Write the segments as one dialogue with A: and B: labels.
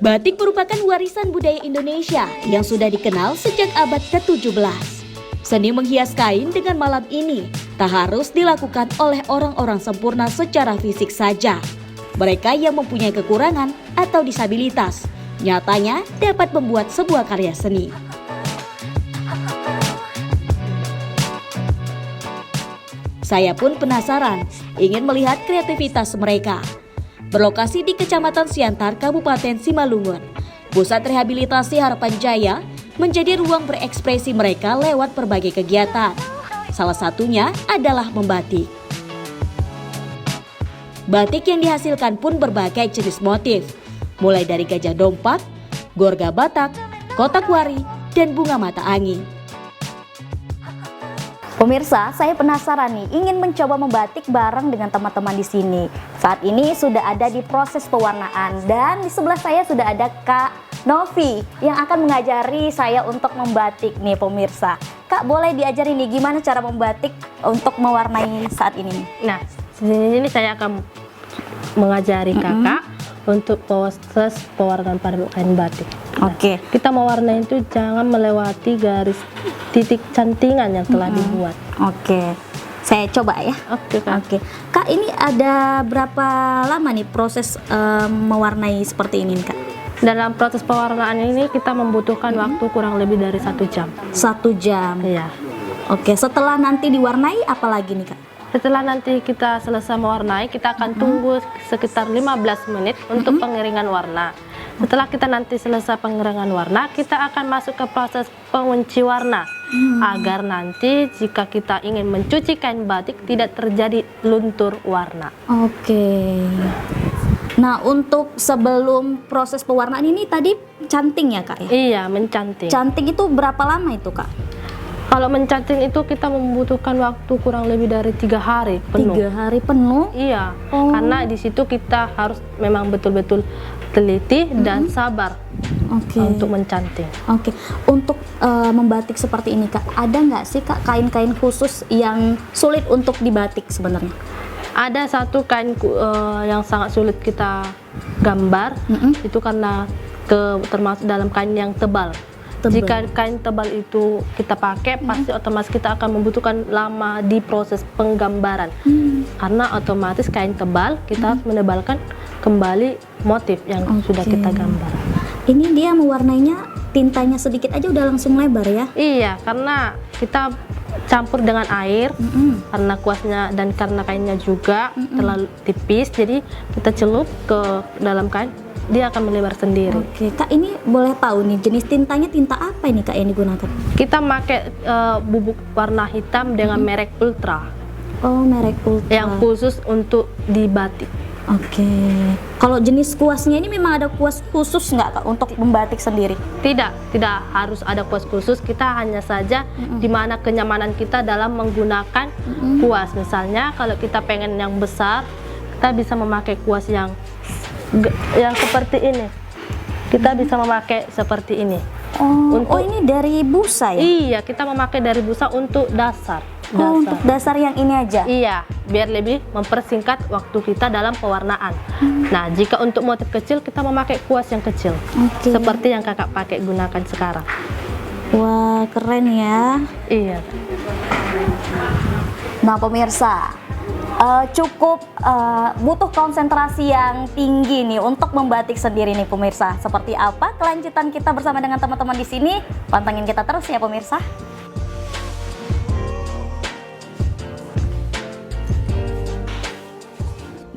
A: Batik merupakan warisan budaya Indonesia yang sudah dikenal sejak abad ke-17. Seni menghias kain dengan malam ini tak harus dilakukan oleh orang-orang sempurna secara fisik saja. Mereka yang mempunyai kekurangan atau disabilitas nyatanya dapat membuat sebuah karya seni. Saya pun penasaran, ingin melihat kreativitas mereka. Berlokasi di Kecamatan Siantar, Kabupaten Simalungun, Pusat Rehabilitasi Harapan Jaya menjadi ruang berekspresi mereka lewat berbagai kegiatan. Salah satunya adalah membatik. Batik yang dihasilkan pun berbagai jenis motif, mulai dari gajah dompak, gorga Batak, kotak wari, dan bunga mata angin.
B: Pemirsa, saya penasaran nih, ingin mencoba membatik bareng dengan teman-teman di sini. Saat ini sudah ada di proses pewarnaan dan di sebelah saya sudah ada Kak Novi yang akan mengajari saya untuk membatik nih pemirsa. Kak, boleh diajari nih gimana cara membatik untuk mewarnai saat ini?
C: Nah, ini saya akan mengajari kakak untuk proses pewarnaan pada kain batik. Nah,
B: Oke.
C: kita mewarnai itu jangan melewati garis titik cantingan yang telah dibuat.
B: Oke. Saya coba ya.
C: Oke, Kak.
B: Oke. Kak, ini ada berapa lama nih proses mewarnai seperti ini, Kak?
C: Dalam proses pewarnaan ini kita membutuhkan waktu kurang lebih dari 1 jam.
B: 1 jam.
C: Iya.
B: Oke, setelah nanti diwarnai apa lagi nih, Kak?
C: Setelah nanti kita selesai mewarnai, kita akan tunggu sekitar 15 menit untuk pengeringan warna. Setelah kita nanti selesai pengeringan warna, kita akan masuk ke proses pengunci warna. Agar nanti jika kita ingin mencuci kain batik tidak terjadi luntur warna.
B: Oke. Nah, untuk sebelum proses pewarnaan ini tadi canting ya, Kak ya?
C: Iya, mencanting.
B: Canting itu berapa lama itu, Kak?
C: Kalau mencanting itu kita membutuhkan waktu kurang lebih dari 3 hari penuh.
B: 3 hari penuh?
C: Iya,
B: Oh.
C: karena di situ kita harus memang betul-betul teliti dan sabar
B: Oke.
C: untuk mencanting.
B: Oke. Untuk membatik seperti ini, Kak, ada nggak sih, Kak, kain-kain khusus yang sulit untuk dibatik sebenarnya?
C: Ada satu kain yang sangat sulit kita gambar, itu karena termasuk dalam kain yang tebal. Jika kain tebal itu kita pakai, pasti otomatis kita akan membutuhkan lama di proses penggambaran. Karena otomatis kain tebal kita harus menebalkan kembali motif yang sudah kita gambar.
B: Ini dia mewarnainya, tintanya sedikit aja udah langsung lebar ya?
C: Iya, karena kita campur dengan air, karena kuasnya dan karena kainnya juga terlalu tipis, jadi kita celup ke dalam kain, dia akan melebar sendiri.
B: Oke, Kak, ini boleh tahu nih jenis tintanya tinta apa ini, Kak, yang digunakan?
C: Kita pakai bubuk warna hitam dengan merek Ultra,
B: Oh, merek Ultra.
C: yang khusus untuk di batik.
B: Oke. Kalau jenis kuasnya ini memang ada kuas khusus nggak, Kak, untuk membatik sendiri?
C: Tidak harus ada kuas khusus, kita hanya saja di mana kenyamanan kita dalam menggunakan kuas. Misalnya kalau kita pengen yang besar, kita bisa memakai kuas yang seperti ini. Kita bisa memakai seperti ini.
B: Oh, ini dari busa ya?
C: Iya, kita memakai dari busa untuk dasar.
B: Oh, untuk dasar yang ini aja?
C: Iya, biar lebih mempersingkat waktu kita dalam pewarnaan. Nah, jika untuk motif kecil kita memakai kuas yang kecil,
B: Oke.
C: seperti yang kakak pakai gunakan sekarang.
B: Wah, keren ya.
C: Iya.
B: Nah, pemirsa, cukup butuh konsentrasi yang tinggi nih untuk membatik sendiri nih pemirsa. Seperti apa kelanjutan kita bersama dengan teman-teman di sini? Pantengin kita terus ya pemirsa.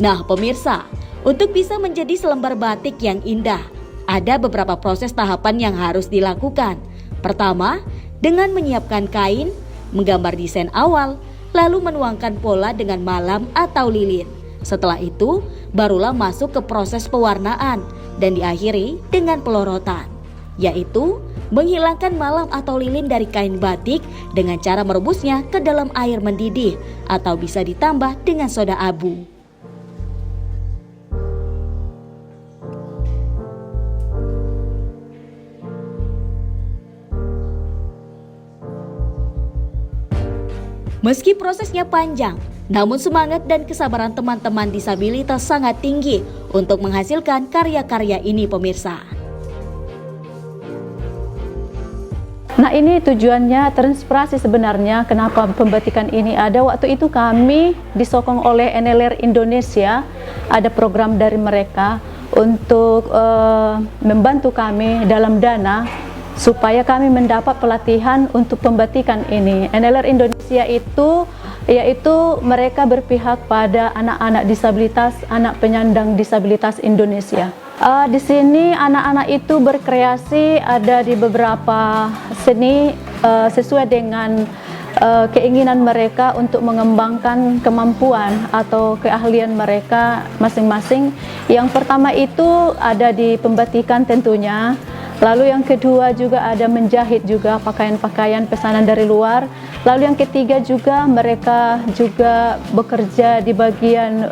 A: Nah pemirsa, untuk bisa menjadi selembar batik yang indah, ada beberapa proses tahapan yang harus dilakukan. Pertama, dengan menyiapkan kain, menggambar desain awal, lalu menuangkan pola dengan malam atau lilin. Setelah itu, barulah masuk ke proses pewarnaan dan diakhiri dengan pelorotan, yaitu menghilangkan malam atau lilin dari kain batik dengan cara merebusnya ke dalam air mendidih atau bisa ditambah dengan soda abu. Meski prosesnya panjang, namun semangat dan kesabaran teman-teman disabilitas sangat tinggi untuk menghasilkan karya-karya ini pemirsa.
D: Nah, ini tujuannya terinspirasi sebenarnya kenapa pembatikan ini ada. Waktu itu kami disokong oleh NLR Indonesia, ada program dari mereka untuk membantu kami dalam dana supaya kami mendapat pelatihan untuk pembatikan ini. NLR Indonesia itu yaitu mereka berpihak pada anak-anak disabilitas, anak penyandang disabilitas Indonesia. Di sini anak-anak itu berkreasi ada di beberapa seni sesuai dengan keinginan mereka untuk mengembangkan kemampuan atau keahlian mereka masing-masing. Yang pertama itu ada di pembatikan tentunya. Lalu yang kedua juga ada menjahit juga pakaian-pakaian pesanan dari luar. Lalu yang ketiga juga mereka juga bekerja di bagian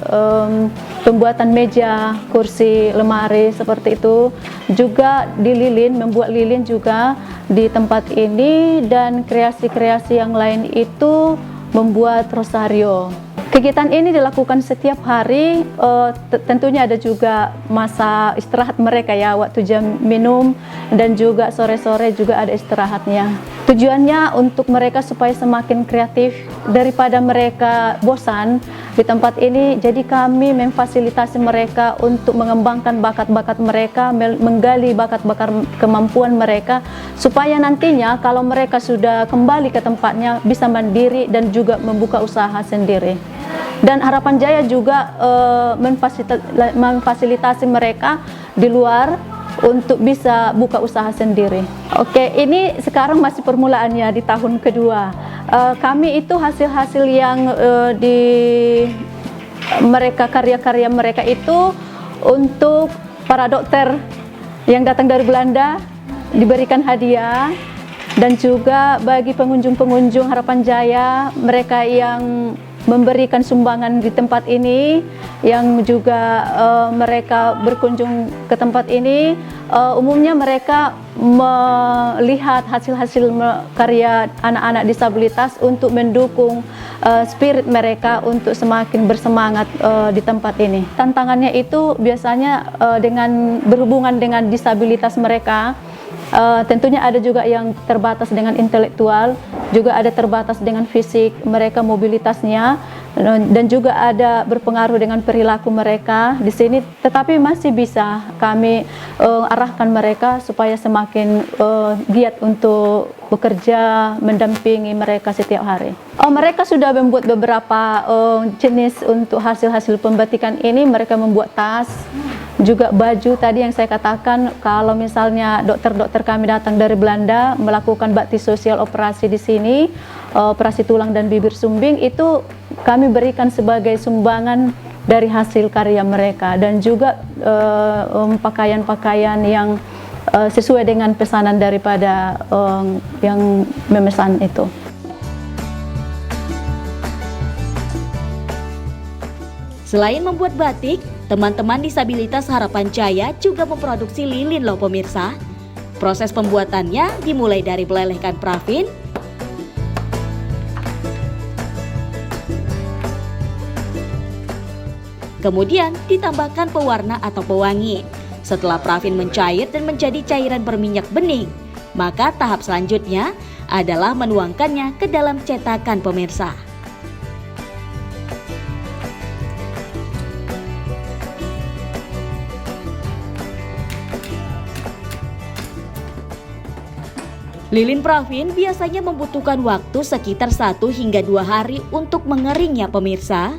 D: pembuatan meja, kursi, lemari seperti itu. Juga di lilin, membuat lilin juga di tempat ini, dan kreasi-kreasi yang lain itu membuat rosario. Kegiatan ini dilakukan setiap hari, tentunya ada juga masa istirahat mereka ya, waktu jam minum, dan juga sore-sore juga ada istirahatnya. Tujuannya untuk mereka supaya semakin kreatif, daripada mereka bosan di tempat ini, jadi kami memfasilitasi mereka untuk mengembangkan bakat-bakat mereka, menggali bakat-bakat kemampuan mereka, supaya nantinya kalau mereka sudah kembali ke tempatnya bisa mandiri dan juga membuka usaha sendiri. Dan Harapan Jaya juga memfasilitasi mereka di luar untuk bisa buka usaha sendiri. Oke, ini sekarang masih permulaannya di tahun kedua. Kami itu hasil-hasil yang mereka karya-karya mereka itu untuk para dokter yang datang dari Belanda diberikan hadiah, dan juga bagi pengunjung-pengunjung Harapan Jaya, mereka yang memberikan sumbangan di tempat ini, yang juga mereka berkunjung ke tempat ini, umumnya mereka melihat hasil-hasil karya anak-anak disabilitas untuk mendukung spirit mereka untuk semakin bersemangat di tempat ini. Tantangannya itu biasanya berhubungan dengan disabilitas mereka. Tentunya ada juga yang terbatas dengan intelektual, juga ada terbatas dengan fisik mereka, mobilitasnya, dan juga ada berpengaruh dengan perilaku mereka di sini. Tetapi masih bisa kami arahkan mereka supaya semakin giat untuk bekerja, mendampingi mereka setiap hari. Mereka sudah membuat beberapa jenis untuk hasil-hasil pembatikan ini. Mereka membuat tas, juga baju tadi yang saya katakan. Kalau misalnya dokter-dokter kami datang dari Belanda melakukan bakti sosial operasi di sini, operasi tulang dan bibir sumbing, itu kami berikan sebagai sumbangan dari hasil karya mereka, dan juga pakaian-pakaian yang sesuai dengan pesanan daripada yang memesan itu.
A: Selain membuat batik, teman-teman disabilitas Harapan Jaya juga memproduksi lilin loh pemirsa. Proses pembuatannya dimulai dari melelehkan parafin, kemudian ditambahkan pewarna atau pewangi. Setelah parafin mencair dan menjadi cairan berminyak bening, maka tahap selanjutnya adalah menuangkannya ke dalam cetakan pemirsa. Lilin parafin biasanya membutuhkan waktu sekitar 1 hingga 2 hari untuk mengeringnya pemirsa.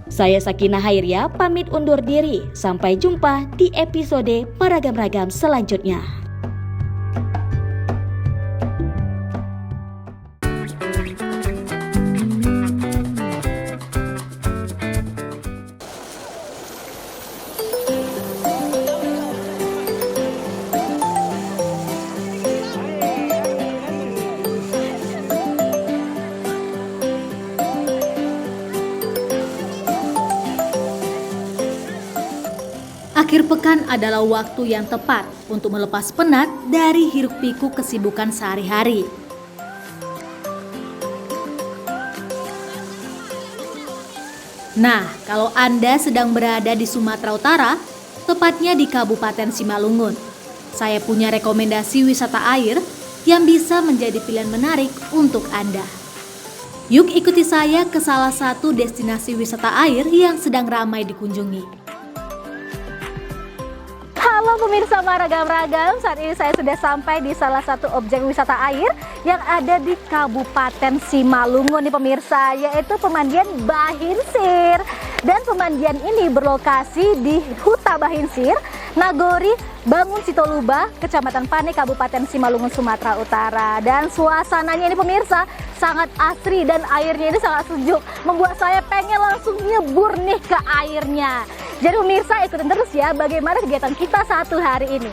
A: Saya Sakinah Hairya pamit undur diri. Sampai jumpa di episode Meragam-Ragam selanjutnya.
E: Akhir pekan adalah waktu yang tepat untuk melepas penat dari hiruk-pikuk kesibukan sehari-hari. Nah, kalau Anda sedang berada di Sumatera Utara, tepatnya di Kabupaten Simalungun, saya punya rekomendasi wisata air yang bisa menjadi pilihan menarik untuk Anda. Yuk ikuti saya ke salah satu destinasi wisata air yang sedang ramai dikunjungi.
B: Halo pemirsa Maragam-Ragam, saat ini saya sudah sampai di salah satu objek wisata air yang ada di Kabupaten Simalungun nih pemirsa, yaitu pemandian Bahinsir. Dan pemandian ini berlokasi di Huta Bahinsir, Nagori, Bangun Sitoluba, Kecamatan Pane, Kabupaten Simalungun, Sumatera Utara. Dan suasananya ini pemirsa sangat asri dan airnya ini sangat sejuk, membuat saya pengen langsung nyebur nih ke airnya. Jadi pemirsa ikutin terus ya bagaimana kegiatan kita satu hari ini.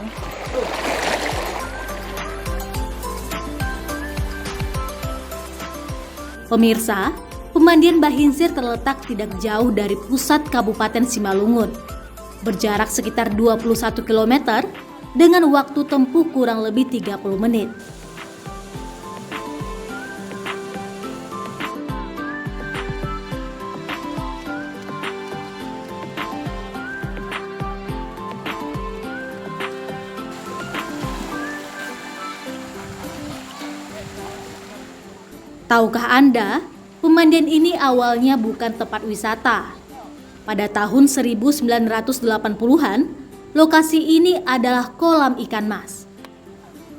E: Pemirsa, pemandian Bahinsir terletak tidak jauh dari pusat Kabupaten Simalungun. Berjarak sekitar 21 km dengan waktu tempuh kurang lebih 30 menit. Tahukah Anda, pemandian ini awalnya bukan tempat wisata. Pada tahun 1980-an, lokasi ini adalah kolam ikan mas.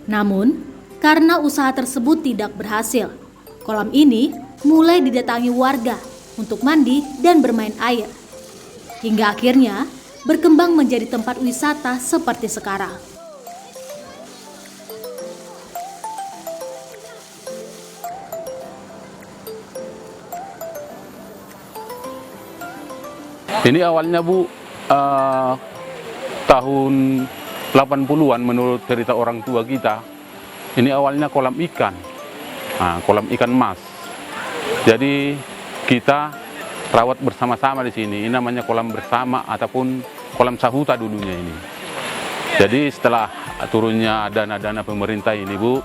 E: Namun, karena usaha tersebut tidak berhasil, kolam ini mulai didatangi warga untuk mandi dan bermain air. Hingga akhirnya berkembang menjadi tempat wisata seperti sekarang.
F: Ini awalnya Bu, tahun 80-an menurut cerita orang tua kita. Ini awalnya kolam ikan, kolam ikan mas. Jadi kita rawat bersama-sama di sini. Ini namanya kolam bersama ataupun kolam sahuta dulunya ini. Jadi setelah turunnya dana-dana pemerintah ini Bu,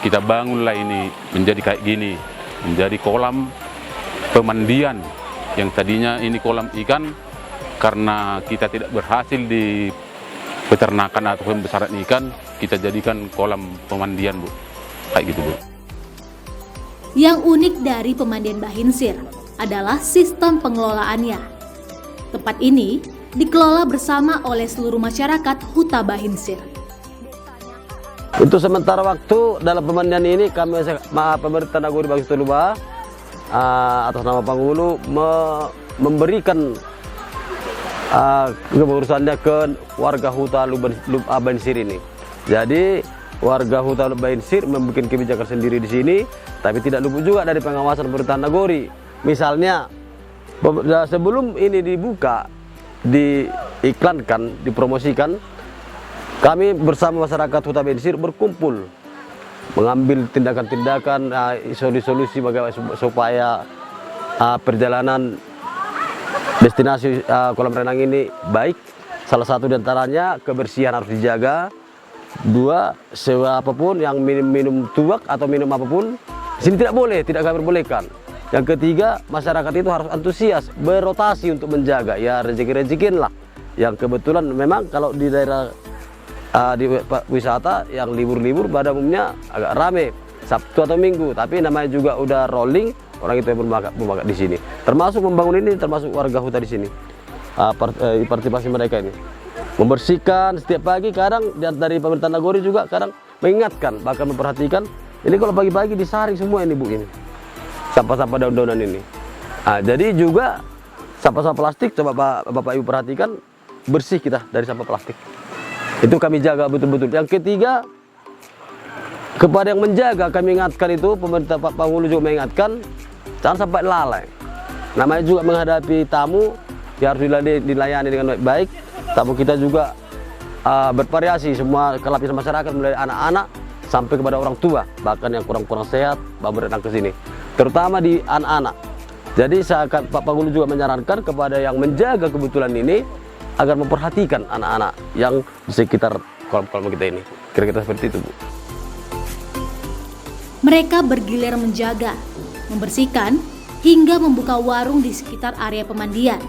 F: kita bangunlah ini menjadi kayak gini, menjadi kolam pemandian. Yang tadinya ini kolam ikan, karena kita tidak berhasil di peternakan atau pembesaran ikan, kita jadikan kolam pemandian Bu, kayak gitu Bu.
E: Yang unik dari pemandian Bahinsir adalah sistem pengelolaannya. Tempat ini dikelola bersama oleh seluruh masyarakat Huta Bahinsir.
G: Untuk sementara waktu dalam pemandian ini kami pemerintah Nagori Bangun Sitoluba atas nama penghulu memberikan kepengurusannya ke warga Huta Bahinsir ini. Jadi warga Huta Bahinsir membuat kebijakan sendiri di sini, tapi tidak luput juga dari pengawasan pemerintah Nagori. Misalnya sebelum ini dibuka, diiklankan, dipromosikan, kami bersama masyarakat Huta Bahinsir berkumpul mengambil tindakan-tindakan, solusi bagaimana supaya perjalanan destinasi kolam renang ini baik. Salah satu diantaranya kebersihan harus dijaga. Dua, apapun yang minum tuak atau minum apapun di sini tidak boleh, tidak kami perbolehkan. Yang ketiga, masyarakat itu harus antusias, berotasi untuk menjaga, ya rezeki-rezekin lah. Yang kebetulan memang kalau di daerah di wisata yang libur-libur pada umumnya agak rame Sabtu atau Minggu, tapi namanya juga udah rolling, orang itu yang berbakat di sini. Termasuk membangun ini, termasuk warga Huta di sini. Partisipasi mereka ini membersihkan setiap pagi, kadang dari pemerintah Nagori juga kadang mengingatkan, bahkan memperhatikan. Ini kalau pagi-pagi disaring semua ini Bu, ini sampah-sampah daun-daunan ini. Jadi juga sampah-sampah plastik, coba Bapak Ibu perhatikan, bersih kita dari sampah plastik. Itu kami jaga betul-betul. Yang ketiga, kepada yang menjaga kami ingatkan itu, pemerintah Pak Panghulu juga mengingatkan, jangan sampai lalai. Namanya juga menghadapi tamu, ya harus dilayani dengan baik. Tamu kita juga bervariasi, semua lapisan masyarakat, mulai anak-anak sampai kepada orang tua, bahkan yang kurang-kurang sehat, baru datang ke sini. Terutama di anak-anak. Jadi Pak Panghulu juga menyarankan kepada yang menjaga kebetulan ini, agar memperhatikan anak-anak yang di sekitar kolam-kolam kita ini. Kira-kira seperti itu Bu.
E: Mereka bergilir menjaga, membersihkan, hingga membuka warung di sekitar area pemandian.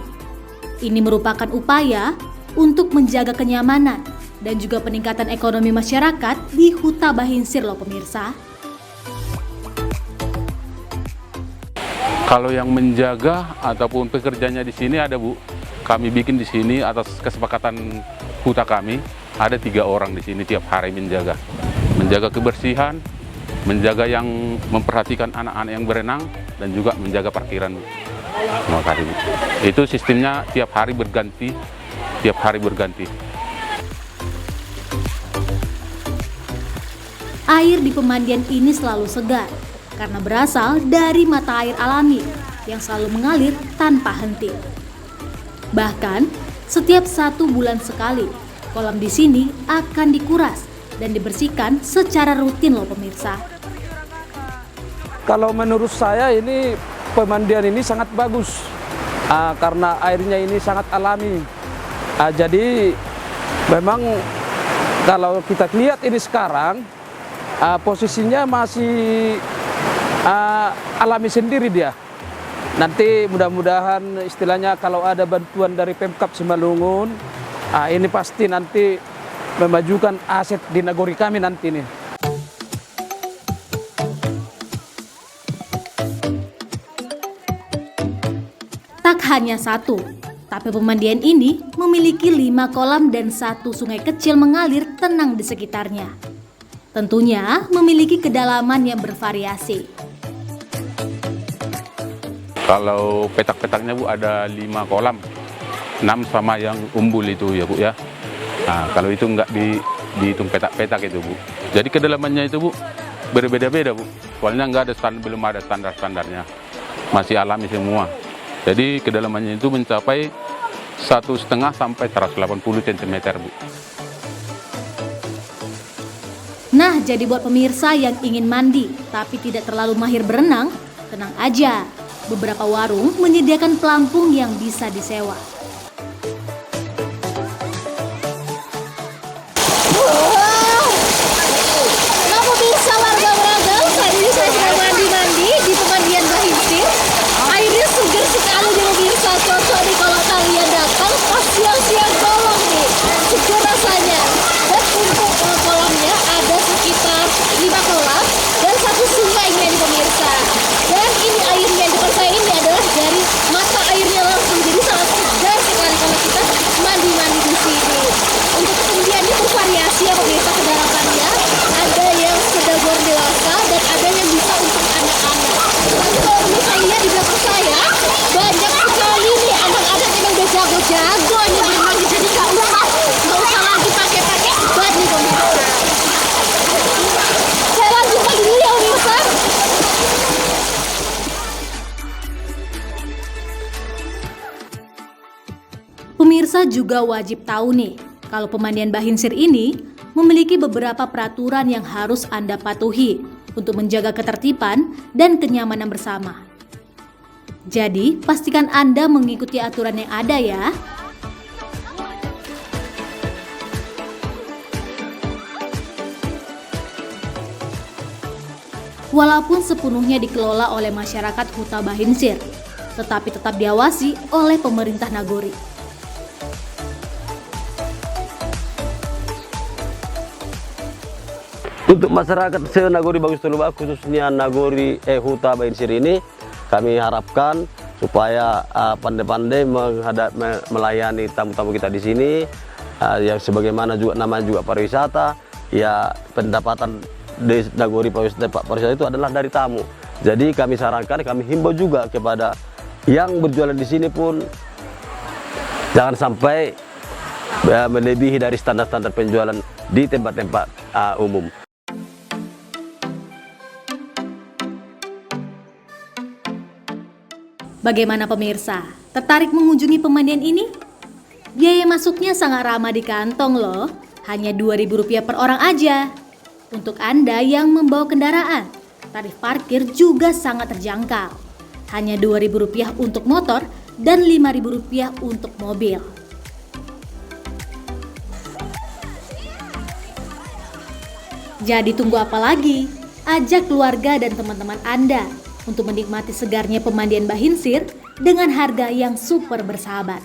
E: Ini merupakan upaya untuk menjaga kenyamanan dan juga peningkatan ekonomi masyarakat di Huta Bahinsir loh pemirsa.
F: Kalau yang menjaga ataupun pekerjanya di sini ada Bu. Kami bikin di sini atas kesepakatan huta kami, ada 3 orang di sini tiap hari menjaga kebersihan, menjaga yang memperhatikan anak-anak yang berenang, dan juga menjaga parkiran Bu. Terima kasih Bu. Itu sistemnya tiap hari berganti.
E: Air di pemandian ini selalu segar karena berasal dari mata air alami yang selalu mengalir tanpa henti. Bahkan, setiap 1 bulan sekali, kolam di sini akan dikuras dan dibersihkan secara rutin loh pemirsa.
H: Kalau menurut saya ini pemandian ini sangat bagus karena airnya ini sangat alami. Jadi memang kalau kita lihat ini sekarang posisinya masih alami sendiri dia. Nanti mudah-mudahan istilahnya kalau ada bantuan dari Pemkab Simalungun, ini pasti nanti memajukan aset di nagori kami nanti nih.
E: Tak hanya 1, tapi pemandian ini memiliki 5 kolam dan 1 sungai kecil mengalir tenang di sekitarnya. Tentunya memiliki kedalaman yang bervariasi.
F: Kalau petak-petaknya Bu ada 5 kolam, 6 sama yang umbul itu ya Bu ya. Nah, kalau itu nggak dihitung petak-petak itu Bu. Jadi kedalamannya itu Bu berbeda-beda Bu. Soalnya belum ada standar-standarnya, masih alami semua. Jadi kedalamannya itu mencapai 1,5 sampai 180 cm Bu.
E: Nah, jadi buat pemirsa yang ingin mandi tapi tidak terlalu mahir berenang, tenang aja. Beberapa warung menyediakan pelampung yang bisa disewa.
B: Nah pemirsa warga beragam, saat ini saya sedang mandi-mandi di pemandian Bahinsir. Airnya segar sekali nih pemirsa, cocok nih kalau kalian datang pas siang-siang bolong nih. Segar rasanya. Dan untuk kolamnya ada sekitar 5 kolam dan 1 sungai nih pemirsa. Dan ini airnya di depan saya ini adalah dari mata airnya langsung, jadi sangat segar sekali kalau kita mandi-mandi di sini. Untuk ketinggiannya bervariasi ya pemirsa kedalamannya. Ada yang sedagor dewasa dan ada yang bisa untuk anak-anak. Nanti kalau bisa lihat di belakang saya banyak sekali nih anak-anak yang udah jago-jago nih berenang, jadi nggak usah lagi pakai bat nih pemirsa. Saya lanjutkan dulu ya pemirsa.
E: Pemirsa juga wajib tahu nih, kalau pemandian Bahinsir ini memiliki beberapa peraturan yang harus Anda patuhi untuk menjaga ketertiban dan kenyamanan bersama. Jadi, pastikan Anda mengikuti aturan yang ada ya. Walaupun sepenuhnya dikelola oleh masyarakat Huta Bahinsir, tetapi tetap diawasi oleh pemerintah Nagori.
G: Untuk masyarakat se-Nagori Bagus Tolobak, khususnya Nagori Huta Bahinsir ini, kami harapkan supaya pandai-pandai melayani tamu-tamu kita di sini, yang sebagaimana juga namanya juga pariwisata, ya pendapatan di Nagori pariwisata itu adalah dari tamu. Jadi kami sarankan, kami himbau juga kepada yang berjualan di sini pun jangan sampai melebihi dari standar-standar penjualan di tempat-tempat umum.
E: Bagaimana pemirsa? Tertarik mengunjungi pemandian ini? Biaya masuknya sangat ramah di kantong loh. Hanya Rp2.000 per orang aja. Untuk Anda yang membawa kendaraan, tarif parkir juga sangat terjangkau. Hanya Rp2.000 untuk motor dan Rp5.000 untuk mobil. Jadi tunggu apa lagi? Ajak keluarga dan teman-teman Anda untuk menikmati segarnya pemandian Bahinsir dengan harga yang super bersahabat.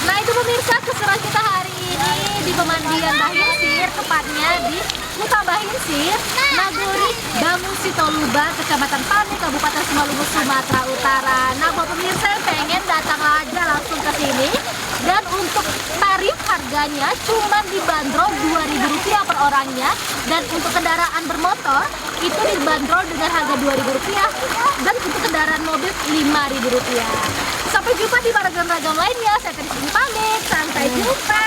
B: Nah itu pemirsa keseruan kita hari ini di pemandian Bahinsir, tepatnya di Kuta Bahinsir, Nagori, Bangun Sitoluba, Kecamatan Panu, Kabupaten Simalungun, Sumatera Utara. Nah buat pemirsa yang pengen datang aja langsung ke sini, dan untuk tarif harganya cuma dibanderol Rp2.000 per orangnya, dan untuk kendaraan bermotor itu dibanderol dengan harga Rp2.000, dan untuk kendaraan mobil Rp5.000. Sampai jumpa di ragam-ragam lainnya. Saya Teri pamit. Sampai jumpa.